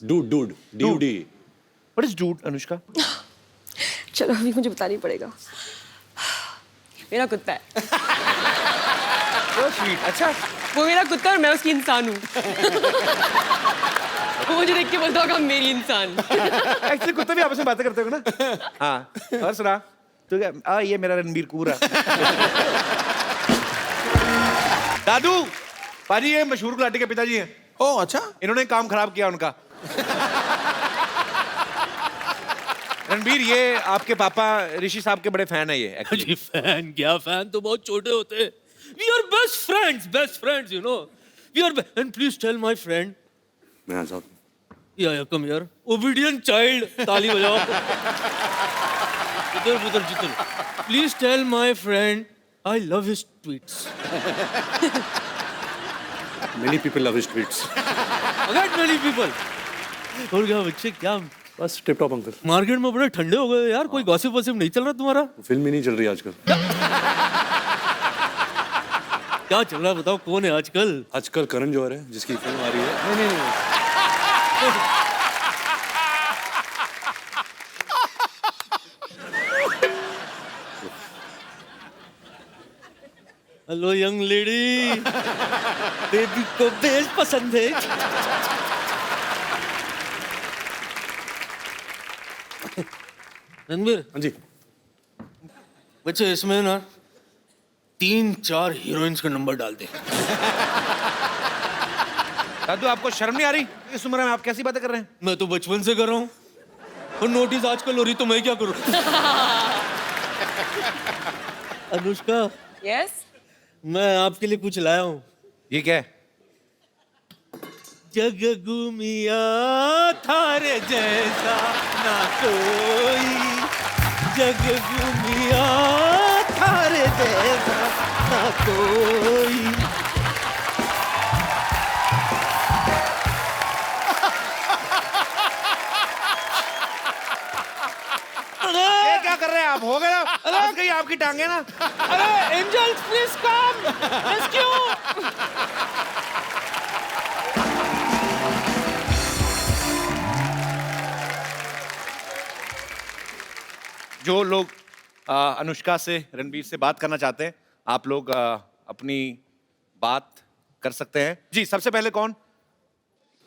S2: Dude. D-U-D.
S3: What is dude, Anushka?
S4: चलो अभी मुझे बताना ही पड़ेगा। मेरा कुत्ता है।
S3: So sweet. अच्छा
S4: वो मेरा कुत्ता और मैं उसकी इंसान हूँ। वो मुझे देख के बोलता होगा मेरी इंसान।
S3: एक्चुअली कुत्ते भी आपस में बातें करते हो ना। हाँ और सुना तो क्या, ये मेरा रणबीर कपूर है। दादू पाजी ये मशहूर गुलाटी के पिताजी हैं।
S5: ओह अच्छा।
S3: इन्होंने काम खराब किया उनका। रणबीर ये आपके पापा ऋषि साहब के बड़े फैन है ये।
S8: जी फैन क्या, फैन तो बहुत छोटे होते हैं। We are best friends, you know. We are and please tell my friend.
S2: मैं आ जाऊँ।
S8: Yeah, come here. Obedient child. ताली बजाओ। इधर। Please tell my friend I love his tweets.
S2: Many people love his tweets.
S8: Forget many people. और क्या बच्चे, क्या
S2: बस टिप टॉप अंकल।
S8: मार्केट में बड़े ठंडे हो गए यार, कोई गॉसिप वॉसिप नहीं चल रहा तुम्हारा?
S2: फिल्म ही नहीं चल रही आजकल।
S8: क्या चल रहा है बताओ, कौन है आजकल?
S2: आजकल करण जौहर है जिसकी फिल्म आ रही है। नहीं।
S8: हेलो यंग लेडी, बेबी को बेस पसंद है। रणबीर
S2: हाँ जी।
S8: बच्चे इसमें ना 3-4 हीरोइंस का नंबर डाल दे।
S3: दादू आपको शर्म नहीं आ रही इस उम्र में? आप कैसी बातें कर रहे हैं?
S8: मैं तो बचपन से कर रहा हूँ, और नोटिस आजकल हो रही तो मैं क्या करूँ? अनुष्का
S4: यस
S8: मैं आपके लिए कुछ लाया हूँ।
S3: ये क्या है?
S8: जग घूमिया थारे जैसा ना कोई, जग घूमिया थारे जैसा ना कोई।
S3: ये क्या कर रहे हैं आप? आप हो गए ना, फंस गई आपकी टांगे ना।
S8: अरे एंजल्स प्लीज कम रेस्क्यू।
S3: जो लोग अनुष्का से, रणबीर से बात करना चाहते हैं, आप लोग अपनी बात कर सकते हैं। जी, सबसे पहले कौन?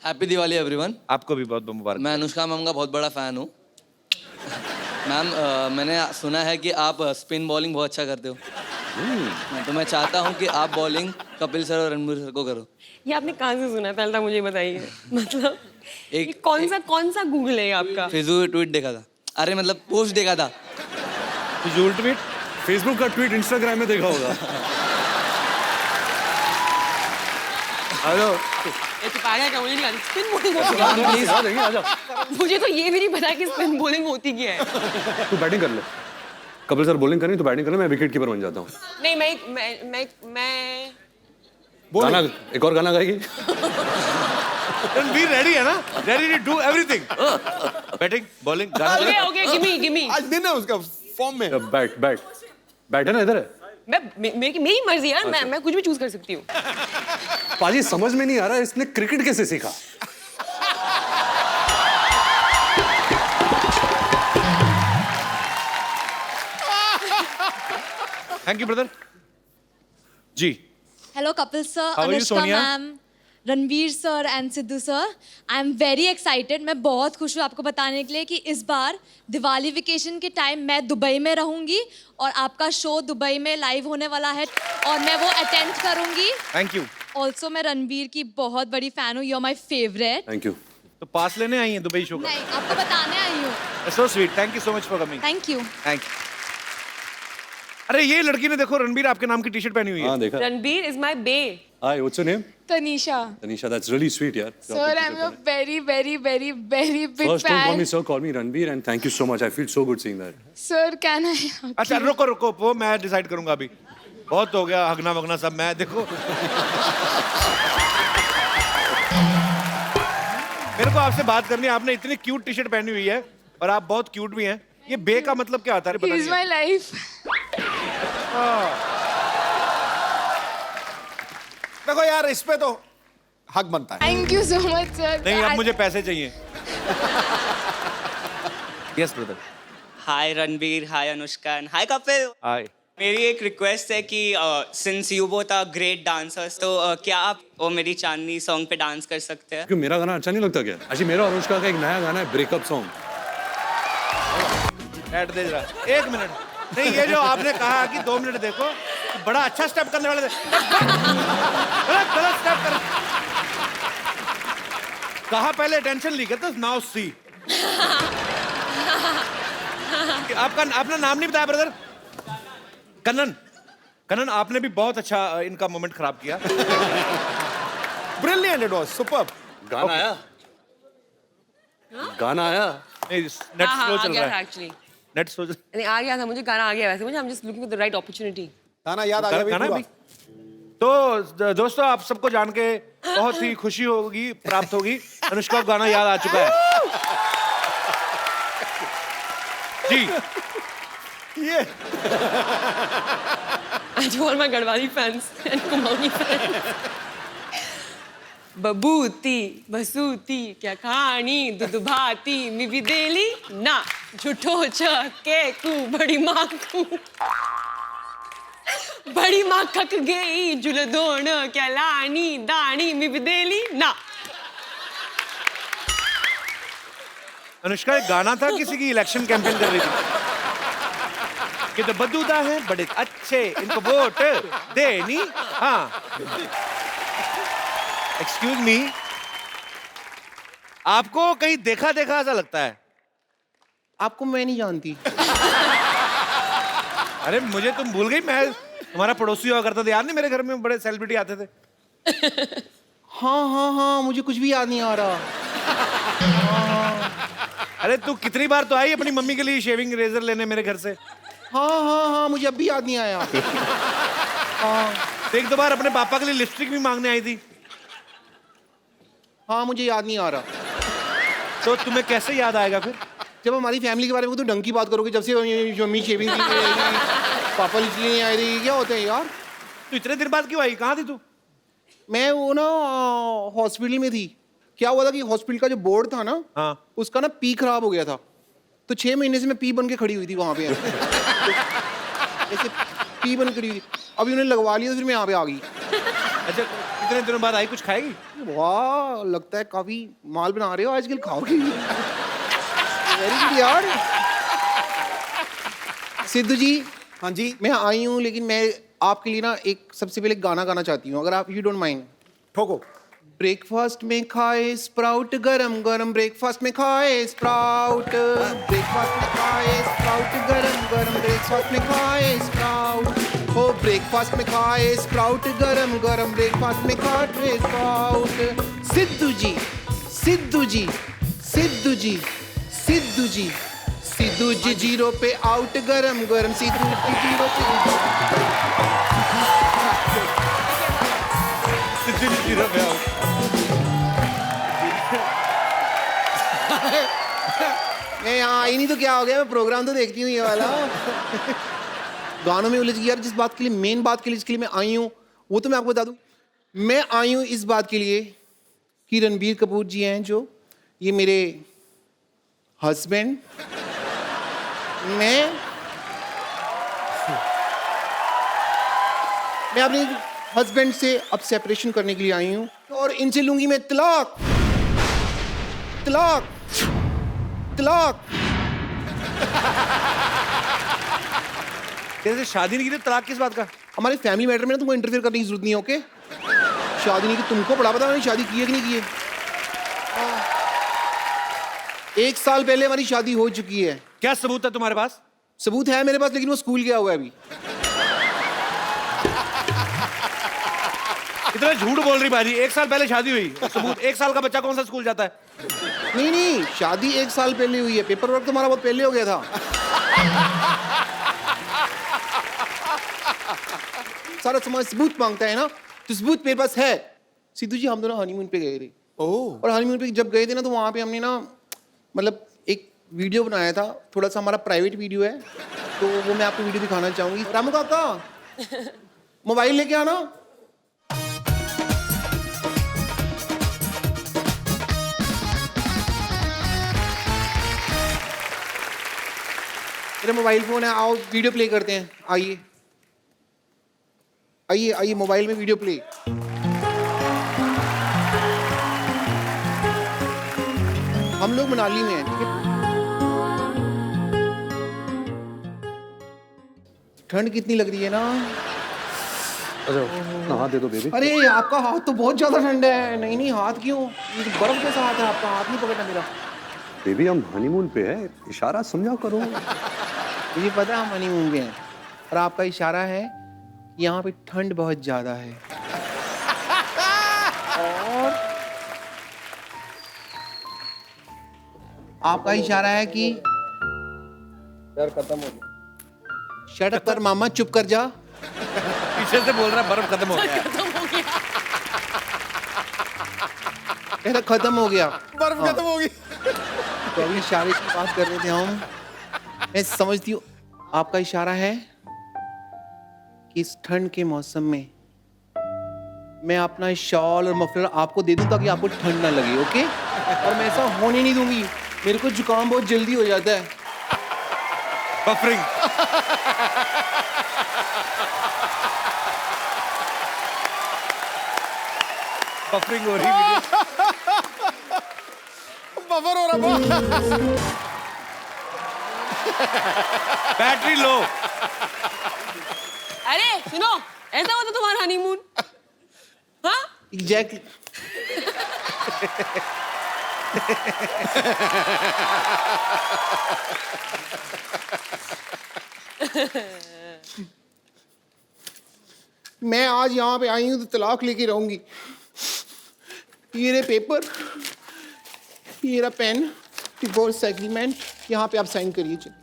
S9: Happy Diwali everyone.
S3: आपको भी बहुत बहुत मुबारक।
S9: मैं अनुष्का मैम का बहुत बड़ा फ़ैन हूँ। मैम मैंने सुना है कि आप स्पिन बॉलिंग बहुत अच्छा करते हो। तो मैं चाहता हूँ कि आप बॉलिंग कपिल सर और रणबीर सर को करो।
S4: ये आपने कहाँ से सुना है? पहले तो मुझे बताइए। मतलब
S9: एक-
S4: ये कौन सा गूगल है आपका?
S9: फेसबुक ट्वीट देखा था। अरे मतलब पोस्ट देखा था।
S3: फिजूल ट्वीट।
S2: फेसबुक का ट्वीट इंस्टाग्राम में देखा होगा।
S3: हेलो,
S4: ये तो पागल क्या, मुझे नहीं आती स्पिन बॉलिंग होती
S2: प्लीज आ जाएंगे, आजा।
S4: है। मुझे तो ये भी नहीं पता कि स्पिन बॉलिंग होती क्या है।
S2: तू बैटिंग कर ले। कपिल सर बॉलिंग करें तो बैटिंग कर ले, मैं विकेट कीपर बन जाता हूँ।
S4: नहीं मैं
S2: गाना, एक और गाना गाएगी?
S3: रणबीर रेडी है ना? Ready to do everything. Batting, bowling, गाना।
S4: Okay give me.
S5: आज दिन है उसका फॉर्म में।
S2: बैट है ना, इधर है।
S4: मेरी मर्जी यार, मैं कुछ भी चूज कर सकती हूँ।
S2: पाजी समझ में नहीं आ रहा इसने क्रिकेट कैसे सीखा।
S3: Thank you brother. जी,
S10: Hello, Kapil sir,
S3: How are you,
S10: Anushka
S3: Sonia?
S10: ma'am, Ranveer sir and Sidhu sir. I am very excited. मैं बहुत खुश हूँ आपको बताने के लिए कि इस बार दिवाली वेकेशन के टाइम मैं दुबई में रहूँगी और आपका शो दुबई में लाइव होने वाला है और मैं वो अटेंड करूँगी।
S3: Thank you.
S10: ऑल्सो मैं रणवीर की बहुत बड़ी फ़ैन हूँ। You are my favourite.
S2: Thank you.
S3: तो पास लेने आई हैं दुबई शो का?
S10: नहीं, आपको बताने आई हूँ।
S3: So sweet, thank you so much for coming.
S10: Thank you.
S3: Thank you. अरे ये लड़की ने देखो रणबीर आपके नाम की टी शर्ट पहनी हुई है।
S2: हाँ देखा।
S4: Ranbir is my bae.
S2: Hi, what's your name?
S10: Tanisha.
S2: Tanisha, that's really sweet, यार।
S10: Sir, I'm a very, very, very, very big
S2: First, don't call me
S10: fan.
S2: sir, call me Ranveer, and thank you so much. I feel so good seeing that.
S10: Sir, can I?
S3: अच्छा रुको रुको, वो मैं decide करूंगा अभी। बहुत हो गया हगना वगना सब। मैं देखो, मेरे को आपसे बात करनी है। आपने इतनी क्यूट टी शर्ट पहनी हुई है और आप बहुत क्यूट भी हैं। ये बे का मतलब क्या होता है? पता
S10: He's
S3: नहीं
S10: my life.
S5: देखो यार, इस पे तो हक बनता है।
S10: Thank you so much, sir.
S3: नहीं, अब मुझे पैसे चाहिए। Yes brother.
S11: Hi Ranbir, hi Anushka, hi Kapil.
S3: Hi.
S11: मेरी एक रिक्वेस्ट है कि since you both are great dancers, तो क्या आप वो मेरी चांदनी सॉन्ग पे डांस कर सकते हैं?
S2: क्यों, मेरा गाना अच्छा नहीं लगता क्या? अच्छा, मेरा और अनुष्का का एक नया गाना है, ब्रेकअप सॉन्ग।
S3: ऐड दे जरा, एक मिनट। नहीं, ये जो आपने कहा कि 2 मिनट देखो, बड़ा अच्छा स्टेप करने वाले थे। गलत गलत स्टेप कर। कहा पहले टेंशन ली तो नाउ सी। आपका अपना नाम नहीं बताया ब्रदर? कन्नन। कन्नन, आपने भी बहुत अच्छा इनका मोमेंट खराब किया।
S5: Brilliant, it was superb.
S2: गाना आया? गाना आया?
S3: नेट स्लो
S4: आ
S3: चल
S4: गया
S3: रहा
S4: था
S3: है।
S4: एक्चुअली।
S3: Net slow.
S4: नहीं, आ गया था, मुझे गाना आ गया वैसे। मुझे I am just looking for the right opportunity.
S5: गाना याद आ गया
S3: गाना
S5: पूरा?
S3: भी। तो दोस्तों, आप सबको जान के बहुत ही खुशी होगी, प्राप्त होगी। अनुष्का को गाना याद आ चुका है। जी,
S5: ये
S4: to all my Gadwali fans and Kumaoni fans. बबूती बसूती क्या कहानी दूध भाती मी भी देली ना झूठो चके कू बड़ी माँ कू बड़ी माँ खक गई जुल दोन क्या लानी दानी मी भी देली ना।
S3: अनुष्का एक गाना था, किसी की इलेक्शन कैंपेन कर रही थी कि तो बदूदा है बड़े अच्छे, इनको वोट देनी। हाँ, एक्सक्यूज मी, आपको कहीं देखा देखा ऐसा लगता है? आपको मैं नहीं जानती। अरे मुझे तुम भूल गई? मैं तुम्हारा पड़ोसी हुआ करता था, याद नहीं? मेरे घर में बड़े सेलिब्रिटी आते थे। हाँ हाँ हाँ, मुझे कुछ भी याद नहीं आ रहा। अरे तू कितनी बार तो आई अपनी मम्मी के लिए शेविंग रेजर लेने मेरे घर से। हाँ हाँ हाँ, मुझे अब भी याद नहीं आया। हाँ, एक दो बार अपने पापा के लिए लिपस्टिक भी मांगने आई थी। हाँ, मुझे याद नहीं आ रहा। तो तुम्हें कैसे याद आएगा फिर?
S1: जब हमारी फैमिली के बारे में तो ढंग की बात करोगे, जब से मम्मी शेविंग की नहीं आएगी, पापा इसलिए नहीं आए थे, क्या होता है यार?
S3: तो इतने दिन बाद क्यों आई? कहाँ थी तू?
S1: मैं वो ना हॉस्पिटल में थी। क्या हुआ था कि हॉस्पिटल का जो बोर्ड था ना,
S3: हाँ।
S1: उसका ना पी खराब हो गया था, तो 6 महीने से मैं पी बन के खड़ी हुई थी वहाँ पे। ऐसे पी बन के खड़ी हुई थी। अभी उन्हें लगवा लिया तो फिर मैं यहाँ पे आ गई।
S3: अच्छा, इतने दिनों बाद आई, कुछ खाएगी?
S1: वाह, लगता है काफी माल बना रहे हो आजकल, खाओगे? वेरी गुड यार। सिद्धू जी,
S5: हाँ जी।
S1: मैं आई हूँ, लेकिन मैं आपके लिए ना एक सबसे पहले गाना गाना चाहती हूँ, अगर आप यू डोंट माइंड।
S5: ठोको।
S1: ब्रेकफास्ट में खाए स्प्राउट गरम गरम, ब्रेकफास्ट में खाए स्प्राउट, ब्रेकफास्ट में खाए स्प्राउट गरम गरम, ब्रेकफास्ट में खाए स्प्राउट, हो ब्रेकफास्ट में खाए स्प्राउट गरम गरम, ब्रेकफास्ट में खाए स्प्राउट। सिद्धू जी, सिद्धू जी, सिद्धू जी, सिद्धू जी, सिद्धू जी 0 पे आउट गरम गरम, सिद्धू जी 0 पे मैं यहाँ आई नहीं तो क्या हो गया, मैं प्रोग्राम तो देखती हूँ ये वाला। गानों में उलझ गई यार। जिस बात के लिए, मेन बात के लिए जिसके लिए मैं आई हूँ, वो तो मैं आपको बता दूँ। मैं आई हूँ इस बात के लिए कि रणबीर कपूर जी हैं जो, ये मेरे हस्बैंड, मैं अपने हस्बैंड से अब सेपरेशन करने के लिए आई हूँ, और इनसे लूंगी मैं तलाक, तलाक, तलाक।
S3: तेरे से शादी नहीं की तो तलाक किस बात का?
S1: हमारे फैमिली मैटर में ना तुमको इंटरफेयर करने की जरूरत नहीं है, ओके? शादी नहीं की, तुमको बड़ा पता, मैंने शादी की है कि नहीं की है। 1 साल पहले हमारी शादी हो चुकी है।
S3: क्या सबूत है तुम्हारे पास?
S1: सबूत है मेरे पास, लेकिन वो स्कूल गया हुआ है अभी।
S3: इतना झूठ बोल रही बाजी। 1 साल पहले शादी हुई, सबूत 1 साल का बच्चा कौन सा स्कूल जाता है?
S1: नहीं नहीं, शादी 1 साल पहले हुई है, पेपर वर्क तुम्हारा बहुत पहले हो गया था। सारा समाज सबूत मांगता है ना, तो सबूत मेरे पास है। सिद्धू जी, हम दोनों हनीमून पे गए थे। और हनीमून पे जब गए थे ना, तो वहाँ पे हमने ना मतलब एक वीडियो बनाया था, थोड़ा सा हमारा प्राइवेट वीडियो है, तो वो मैं आपको वीडियो दिखाना चाहूंगी। रामू काका, मोबाइल लेके आना। मेरा मोबाइल फोन है, आओ वीडियो प्ले करते हैं। आइए आइए आइए, मोबाइल में वीडियो प्ले। हम लोग मनाली में हैं, ठीक है? ठंड कितनी लग रही है ना।
S2: अच्छा, हाथ दे दो बेबी।
S1: अरे आपका हाथ तो बहुत ज्यादा ठंडा है। नहीं नहीं, हाथ क्यों? ये तो बर्फ जैसा हाथ है आपका, हाथ नहीं पकड़ना मेरा।
S2: बेबी, हम हनीमून पे है, इशारा समझा करो।
S1: मुझे पता है हम हनीमून पे हैं, और आपका इशारा है कि यहाँ पे ठंड बहुत ज्यादा है। और आपका इशारा है कि डर खत्म हो गया। शट अप कर मामा, चुप कर जा।
S3: पीछे से बोल रहा बर्फ खत्म हो गया।
S1: कह रहा खत्म हो गया,
S5: बर्फ खत्म हो गई।
S1: तो अभी इशारे की बात कर रहे थे हम। मैं समझती हूँ आपका इशारा है कि इस ठंड के मौसम में मैं अपना शॉल और मफलर आपको दे दूं, ताकि आपको ठंड ना लगे, ओके? और मैं ऐसा होने नहीं दूंगी, मेरे को जुकाम बहुत जल्दी हो जाता है।
S3: बफरिंग। बफरिंग हो रही है।
S5: बफर हो रहा।
S3: Battery low.
S4: अरे सुनो, ऐसा होता तुम्हारा हनीमून? हाँ,
S1: एग्जैक्टली। मैं आज यहाँ पे आई हूँ तो तलाक लेके रहूंगी। ये रहे पेपर, ये रहा पेन, डिवोर्स एग्रीमेंट, यहाँ पे आप साइन करिए। चलिए।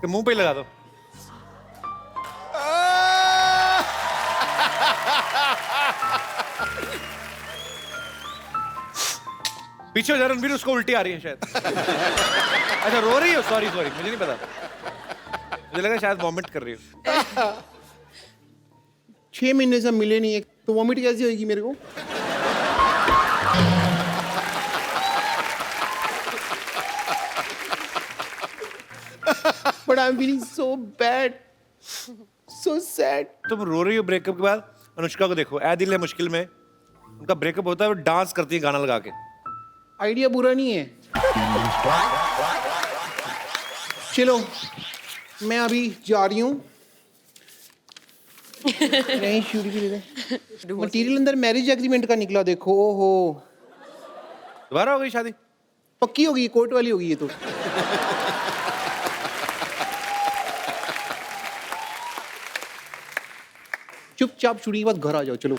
S3: कि मुंह पे ही लगा दो। पीछे हो जा रणबीर, उसको उल्टी आ रही है शायद। अच्छा रो रही हो? सॉरी सॉरी, मुझे नहीं पता, मुझे लगा शायद वॉमिट कर रही हो।
S1: 6 महीने से हम मिले नहीं है तो वॉमिट कैसी होगी मेरे को? But I'm feeling so bad, so sad.
S3: तुम रो रही हो ब्रेकअप के बाद? अनुष्का को देखो, ऐ दिल है मुश्किल में, उनका ब्रेकअप होता है, वो डांस करती है गाना लगा के।
S1: आइडिया बुरा नहीं है। चलो मैं अभी जा रही हूँ। नहीं शूट भी दे। मटीरियल अंदर मैरिज एग्रीमेंट का निकला, देखो। ओहो,
S3: दोबारा हो गई शादी?
S1: पक्की होगी, कोर्ट वाली होगी ये तो। चुपचाप शूटिंग के बाद घर आ जाओ, चलो।